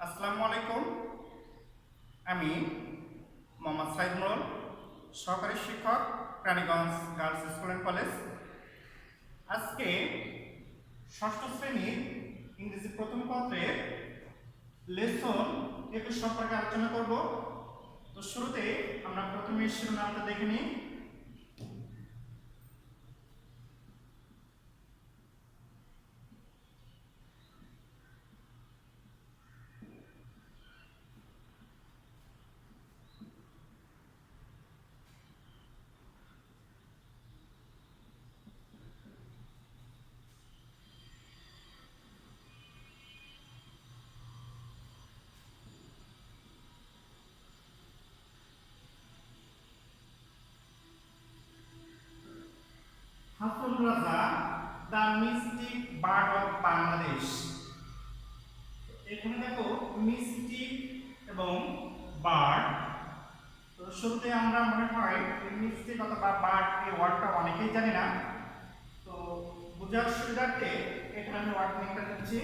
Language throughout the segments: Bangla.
আসসালামু আলাইকুম। আমি মোহাম্মদ সাইদ মোড়ল, সহকারী শিক্ষক, Raniganj girls school and college. আজকে ষষ্ঠ শ্রেণীর ইংরেজি প্রথম পত্রের লেসন 21 সম্পর্কে আলোচনা করব। তো শুরুতে আমরা প্রথমে শিরোনামটা দেখে নিই। Hason Raja, the mystic bird of Bangladesh. এখানে দেখো মিস্টিক এবং বার্ড। তো শুরুতে আমরা মনে হয় মিস্টিক অথবা বার্ড এই ওয়ার্ডটা অনেকেই জানি না। তো বোঝার সুবিধার্থে এখানে আমি ওয়ার্ড মিনিংটা দিচ্ছি।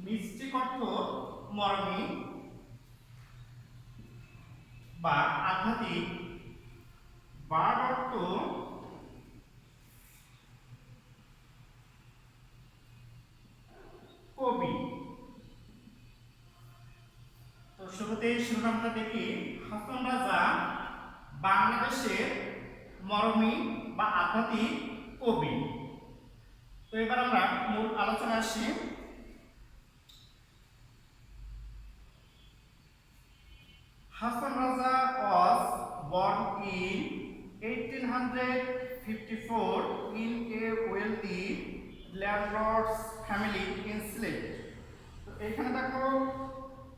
মিস্টিক অর্থ মর্মী বা আধ্যাত্মিক, বার্ড অর্থ কবি। তো শুরুতে শিরোনামটা দেখি। হাসন রাজা বাংলাদেশের মরমী বা আধ্যাত্মিক কবি। তো এবার আমরা মূল আলোচনা আসি। Hassan Raja was born in 1854 in a wealthy landlord's family in Sylhet. তো এখানে দেখো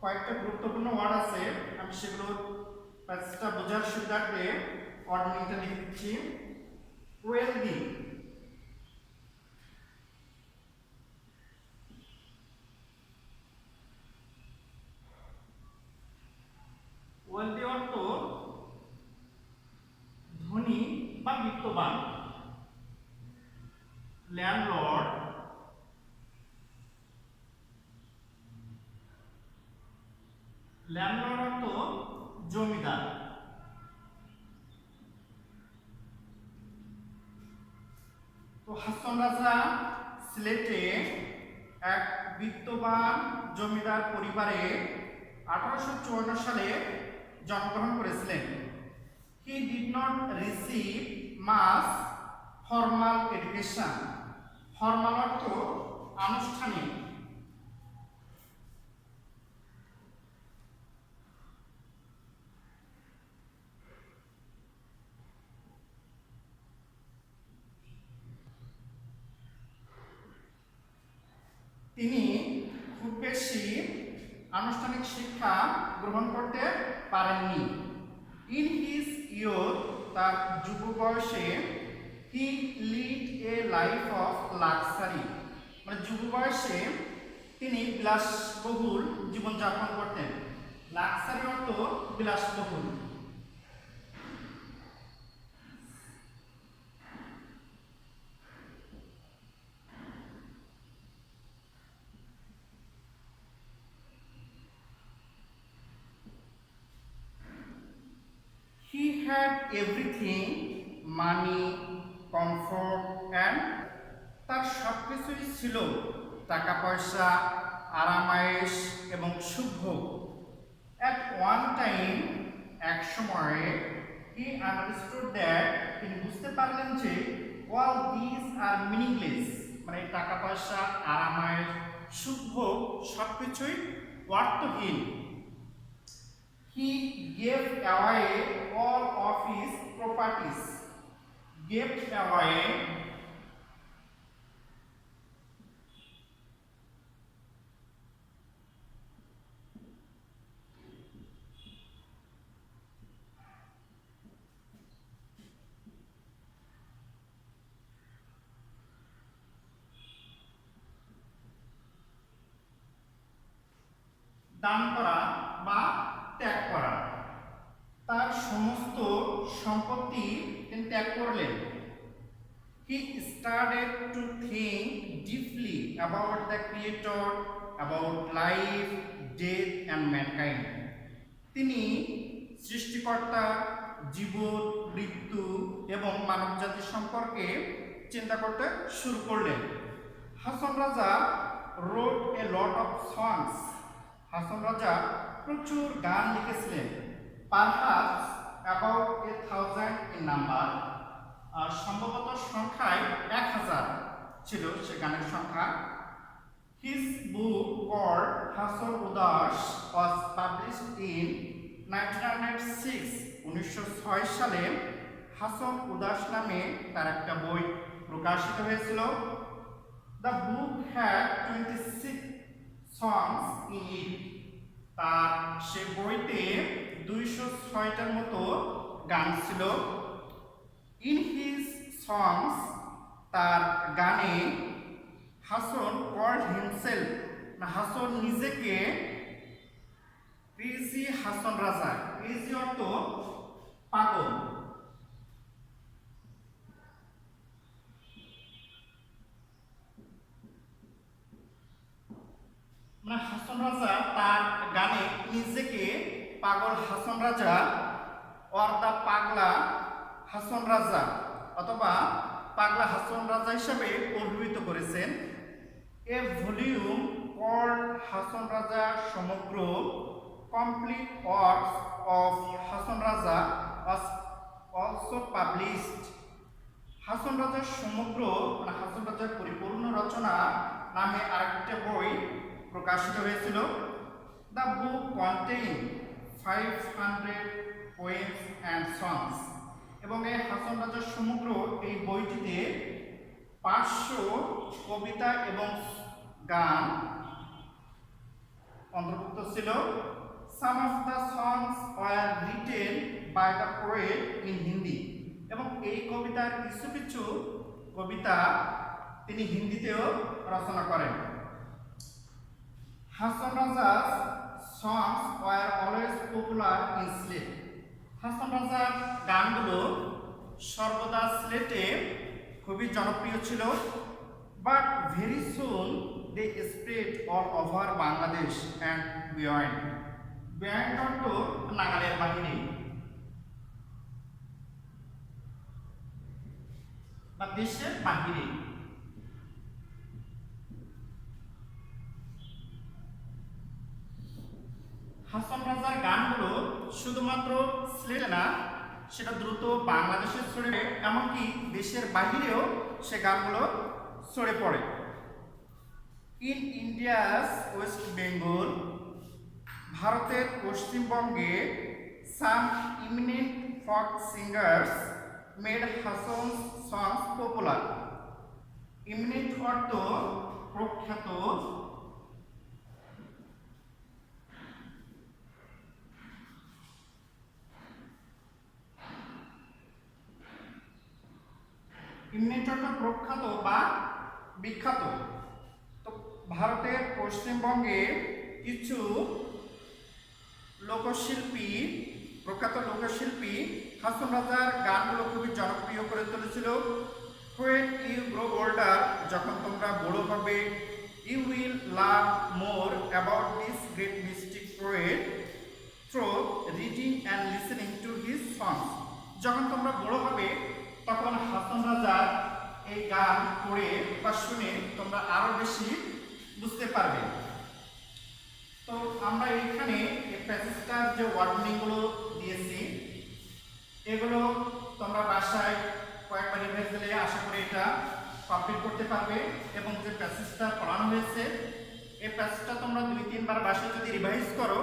কয়েকটা গুরুত্বপূর্ণ ওয়ার্ড আছে, আমি সেগুলো প্যাসেজটা বোঝার সুবিধার্থে ওয়ার্ড মিনিংটা লিখে দিচ্ছি। ওয়েলদি, ওয়েলদি অর্থ ধনী বা বিত্তবান। ল্যান্ডলর্ড, ল্যান্ডলর্ড অর্থ জমিদার। তো হাসন রাজা সিলেটে এক বিত্তবান জমিদার পরিবারে 1854 সালে জন্মগ্রহণ করেছিলেন। He did not receive much formal education. Formal অর্থ আনুষ্ঠানিক। তিনি খুব বেশি আনুষ্ঠানিক শিক্ষা গ্রহণ করতে পারেননি। ইন হিজ ইয়ুথ, তার যুব বয়সে, he lead a life of luxury, মানে যুব বয়সে তিনি বিলাসবহুল জীবনযাপন করতেন। লাক্সারি অর্থ বিলাসবহুল। He had everything, money, comfort and, তার সবকিছুই ছিল, টাকা পয়সা, আরামায়েশ এবং সুখভোগ। At one time, এক সময়ে, he understood that, তিনি বুঝতে পারলেন যে all these are meaningless, মানে টাকা পয়সা, আরামায়েশ, সুখভোগ সবকিছুই অর্থহীন। He gave away all of his properties. Gave away, দান করা বা ত্যাগ করা। তার সমস্ত সম্পত্তি তিনি ত্যাগ করলেন। He started to think deeply about the Creator, about life, death and mankind. তিনি সৃষ্টিকর্তা, জীবন, মৃত্যু এবং মানবজাতি সম্পর্কে চিন্তা করতে শুরু করলেন। Hason Raja wrote a lot of songs. Hason Raja প্রচুর গান লিখেছিলেন, perhaps about 1000 in number. সম্ভবত সংখ্যায় 1000 ছিল সে গানের সংখ্যা। His book called Hasan Udas was published in 1906. 1906 সালে হাসন উদাস নামে তার একটা বই প্রকাশিত হয়েছিল। The book had 26 songs in it. তার সে বইতে 206টার মতো গান ছিল। In his songs, তার গানে হাসন called himself, হাসন নিজেকে ক্রেজি হাসন রাজা। ক্রেজি অর্থ পাগল। হাসন রাজা তার গানে নিজেকে পাগল হাসন রাজা অর দা পাগলা হাসন রাজা অথবা পাগলা হাসন রাজা হিসেবে অভিহিত করেছেন। এ ভলিউম কল্ড হাসন রাজা সমগ্র complete works of Hason Raja was also published. Hason রাজার সমগ্র হাসন রাজার পরিপূর্ণ রচনা নামে আরেকটা বই প্রকাশিত হয়েছিল। The book contain 500 poems and songs. এবং এই হাসন রাজার সমগ্র এই বইটিতে 500 কবিতা এবং গান অন্তর্ভুক্ত ছিল। Some of the songs were written by the poet in Hindi. এবং এই কবিতার কিছু কিছু কবিতা তিনি হিন্দিতেও রচনা করেন। হাসন রাজার songs were always popular in Sylhet. Hason রাজার গানগুলো সর্বদা সিলেটে খুবই জনপ্রিয় ছিল। But very soon they spread all over Bangladesh and beyond. Beyond অর্থ নাগালের বাহিরে বা দেশের বাহিরে। হাসন রাজার গানগুলো শুধুমাত্র সিলেটে না, সেটা দ্রুত বাংলাদেশে ছড়িয়ে এমনকি দেশের বাহিরেও সে গানগুলো ছড়ে পড়ে। ইন ইন্ডিয়াস ওয়েস্ট বেঙ্গল, ভারতের পশ্চিমবঙ্গে সাম ইমিনেন্ট ফক সিঙ্গার্স মেড হাসন সংস পপুলার। ইমিনেন্ট অর্থ প্রখ্যাত, ইমিনেন্ট অর্থ প্রখ্যাত বা বিখ্যাত। তো ভারতের পশ্চিমবঙ্গে কিছু লোকশিল্পী, প্রখ্যাত লোকশিল্পী হাসন রাজার গানগুলো খুবই জনপ্রিয় করে তুলেছিল। When you grow older, যখন তোমরা বড় হবে, you will learn more about this great mystic poet through reading and listening to his songs. যখন তোমরা বড় হবে তখন হাসন রাজার এই গান পড়ে বা শুনে তোমরা আরো বেশি বুঝতে পারবে। তো আমরা এখানে এই প্যাসেজটার যে ওয়ার্ডমিংগুলো দিয়েছি এগুলো তোমরা বাসায় কয়েকবার রিভাইজ দিলে আশা করি এটা কমপ্লিট করতে পারবে। এবং যে প্যাসেজটা পড়ানো হয়েছে এই প্যাসেজটা তোমরা 2-3 বার বাসায় যদি রিভাইজ করো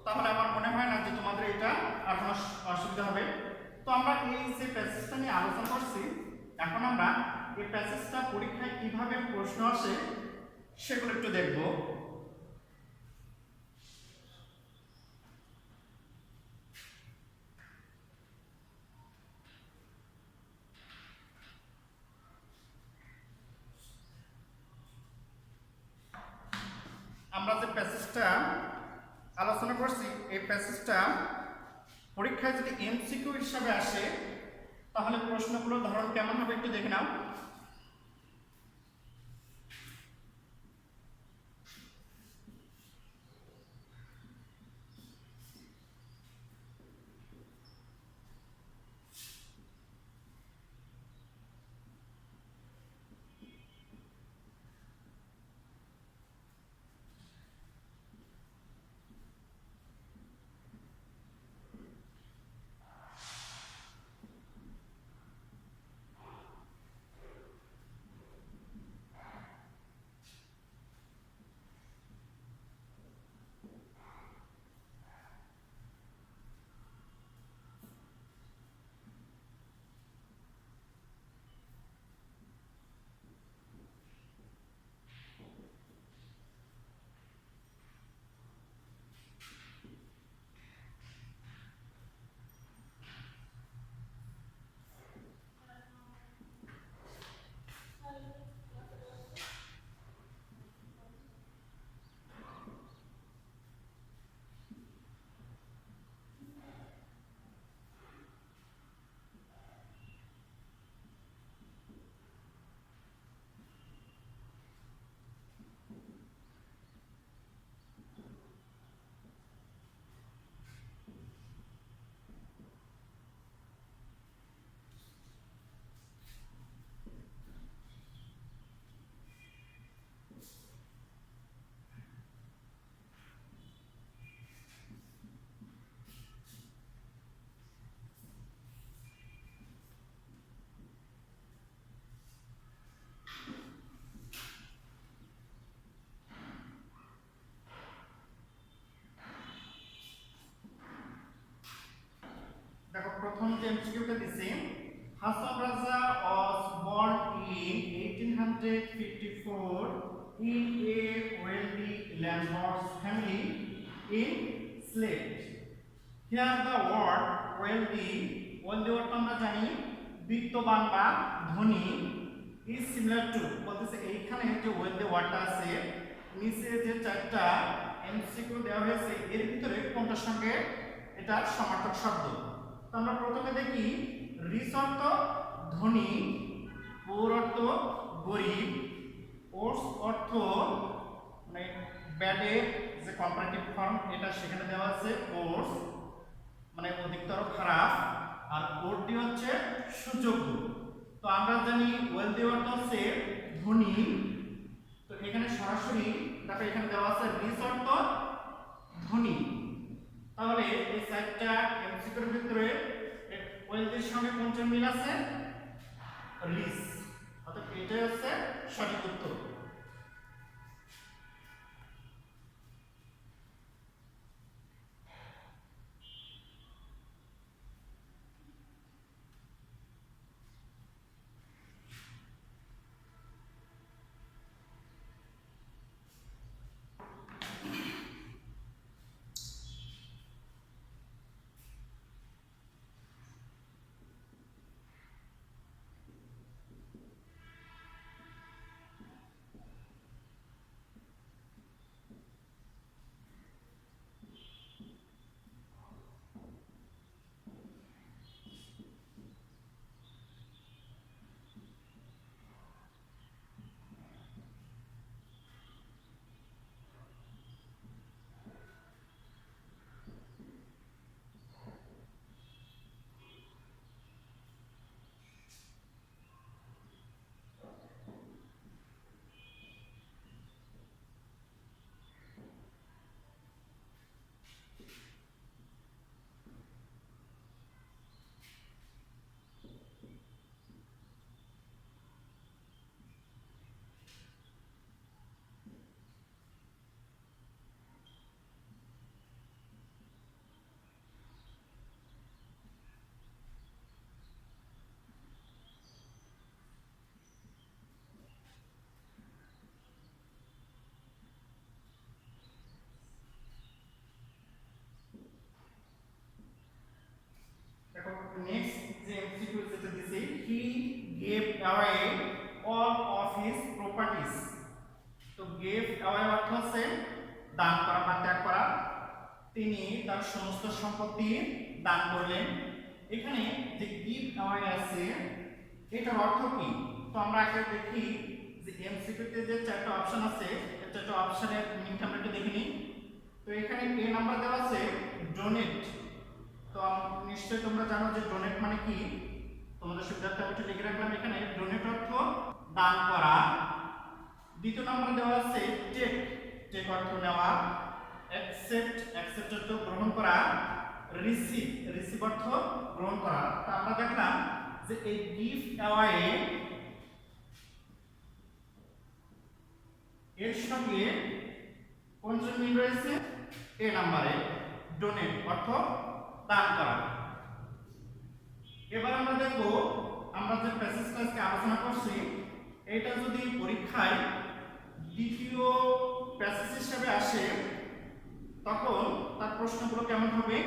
তাহলে আমার মনে হয় না যে তোমাদের এটা আর কোনো অসুবিধা হবে। তো আমরা এই যে প্যাসেজটা নিয়ে আলোচনা করছি, এখন আমরা এই প্যাসেজটা পরীক্ষায় কিভাবে প্রশ্ন আসে সেগুলো একটু দেখব। আমরা যে প্যাসেজটা আলোচনা করছি এই প্যাসেজটা পরীক্ষায় যদি এমসিকিউ হিসাবে আসে তাহলে প্রশ্নগুলোর ধরন কেমন হবে একটু দেখে নাও। দেখো প্রথম যে এমসিকিউটা দিছি, হাসান রাজা was born in 1854 in a wealthy landlord's family in Slate. Here the word wealthy অর্থ আমরা জানি বিত্তবান বা ধনী, is similar to বলতেছে এইখানে যে wealthy ওয়ার্ডটা আছে নিচে যে চারটা এমসিকিউ দেওয়া হয়েছে এর ভিতরে কোনটার সঙ্গে এটা সমার্থক শব্দ। তো আমরা প্রথমে দেখি রিচ অর্থ ধনী, পুর অর্থ গরিব, ওর্স অর্থ মানে ব্যাডের যে কম্পারেটিভ ফর্ম এটা সেখানে দেওয়া আছে ওর্স মানে অধিকতর খারাপ, আর ওরটি হচ্ছে সুযোগ্য। তো আমরা জানি ওয়েলদি অর্থ হচ্ছে ধনী, তো এখানে সরাসরি দেখো এখানে দেওয়া আছে রিচ অর্থ ধনী। তাহলে এই চারটা এমসিকিউর ভিতরে ওয়েলদির সঙ্গে কোনটার মিল আছে? রিচ, অর্থাৎ এটাই হচ্ছে সঠিক উত্তর। দেখো নেক্সট যে এমসিকিউ যেটা দিছি, he gave away all of his properties. তো গেভ অ্যাওয়ে অর্থ হচ্ছে দান করা বা ত্যাগ করা। তো তিনি তার সমস্ত সম্পত্তি দান করলেন। এখানে যে গিভ অ্যাওয়ে আছে এটার অর্থ কি? তো আমরা আগে দেখি যে এমসিকিউতে যে চারটা অপশন আছে এই চারটা অপশনের মিনিংটা আমরা একটু দেখে নিই। তো এখানে এ নাম্বার দেওয়া আছে ডোনেট। তো নিশ্চয়ই তোমরা জানো যে ডোনেট মানে কি। তোমাদের সুবিধার্থে আমি একটু লিখে রাখলাম এখানে ডোনেট অর্থ দান করা। দ্বিতীয় নাম্বার দেওয়া আছে টেক, টেক অর্থ নেওয়া। অ্যাকসেপ্ট, অ্যাকসেপ্ট অর্থ গ্রহণ করা। রিসিভ, রিসিভ অর্থ গ্রহণ করা। তো আমরা দেখলাম যে এই গিভ অ্যাওয়ে এর সঙ্গে কোনটার মিল রয়েছে? এ নাম্বারে ডোনেট অর্থ দান করা। এবার আমরা দেখব আমরা যে প্যাসেজটা আজকে আলোচনা করছি এটা যদি পরীক্ষায় দ্বিতীয় প্যাসেজ হিসেবে আসে তখন তার প্রশ্নগুলো কেমন হবে?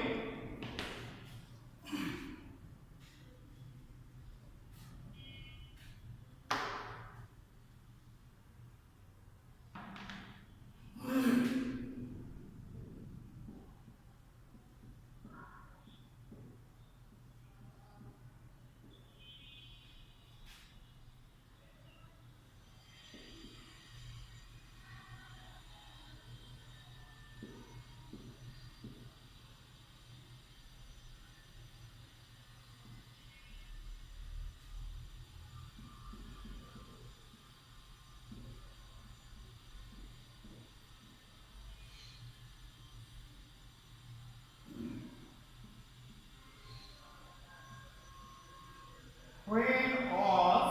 When was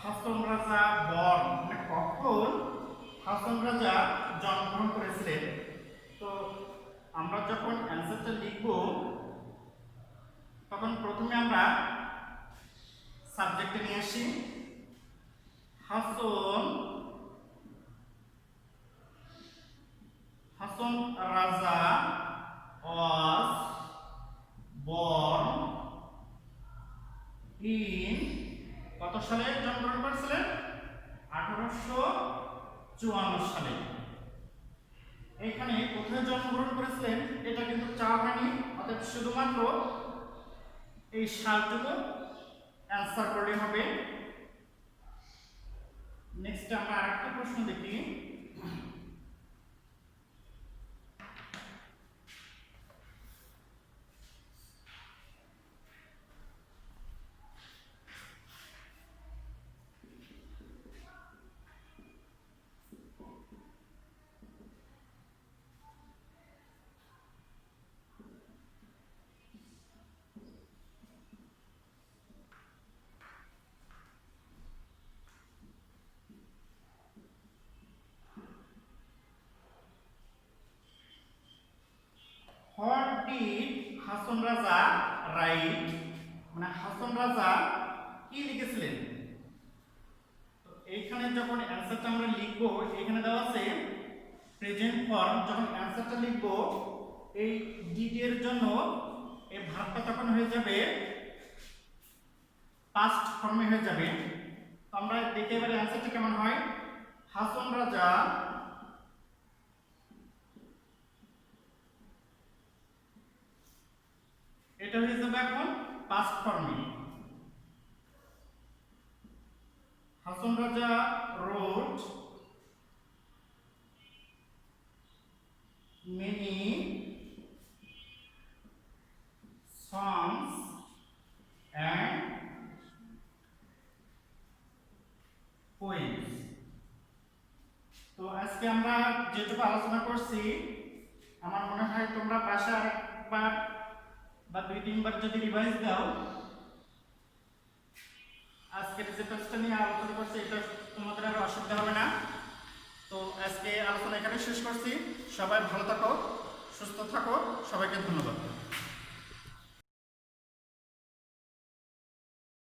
Hason Raja born? মানে কখন হাসন রাজা জন্মগ্রহণ করেছিলেন? তো আমরা যখন অ্যানসারটা লিখব তখন প্রথমে আমরা সাবজেক্টে নিয়ে আসি Hason, Hason Raja was born in কত সালে জন্মগ্রহণ করেছিলেন? 1854 সালে। এখানে কোথায় জন্মগ্রহণ করেছিলেন এটা কিন্তু চাওয়া হয়নি, অতএব শুধুমাত্র এই সালটুকু অ্যান্সার করলে হবে। নেক্সট আমরা আরেকটা প্রশ্ন দেখি। What did Hason Raja right? মানে হাসন রাজা কি লিখেছিলেন? তো এইখানে যখন অ্যানসারটা আমরা লিখব এখানে দেওয়া আছে প্রেজেন্ট ফর্ম। যখন অ্যানসারটা লিখব এই ডিড এর জন্য এই ভার্বটা তখন হয়ে যাবে পাস্ট ফর্মে হয়ে যাবে। তো আমরা দেখে এবারে অ্যানসারটা কেমন হয়। হাসন রাজা এটা হয়ে যাবে এখন পাস্ট ফর্মে। Hason Raja wrote many songs and poems. তো আজকে আমরা যেটুকু আলোচনা করছি আমার মনে হয় তোমরা বাসায় আরেকবার বা 2-3 বার যদি রিভাইজ দাও আজকের যে পেজটা নিয়ে আলোচনা করছি এটা তোমাদের আর অসুবিধা হবে না। তো আজকে আলোচনা এখানে শেষ করছি। সবাই ভালো থাকো, সুস্থ থাকো, সবাইকে ধন্যবাদ।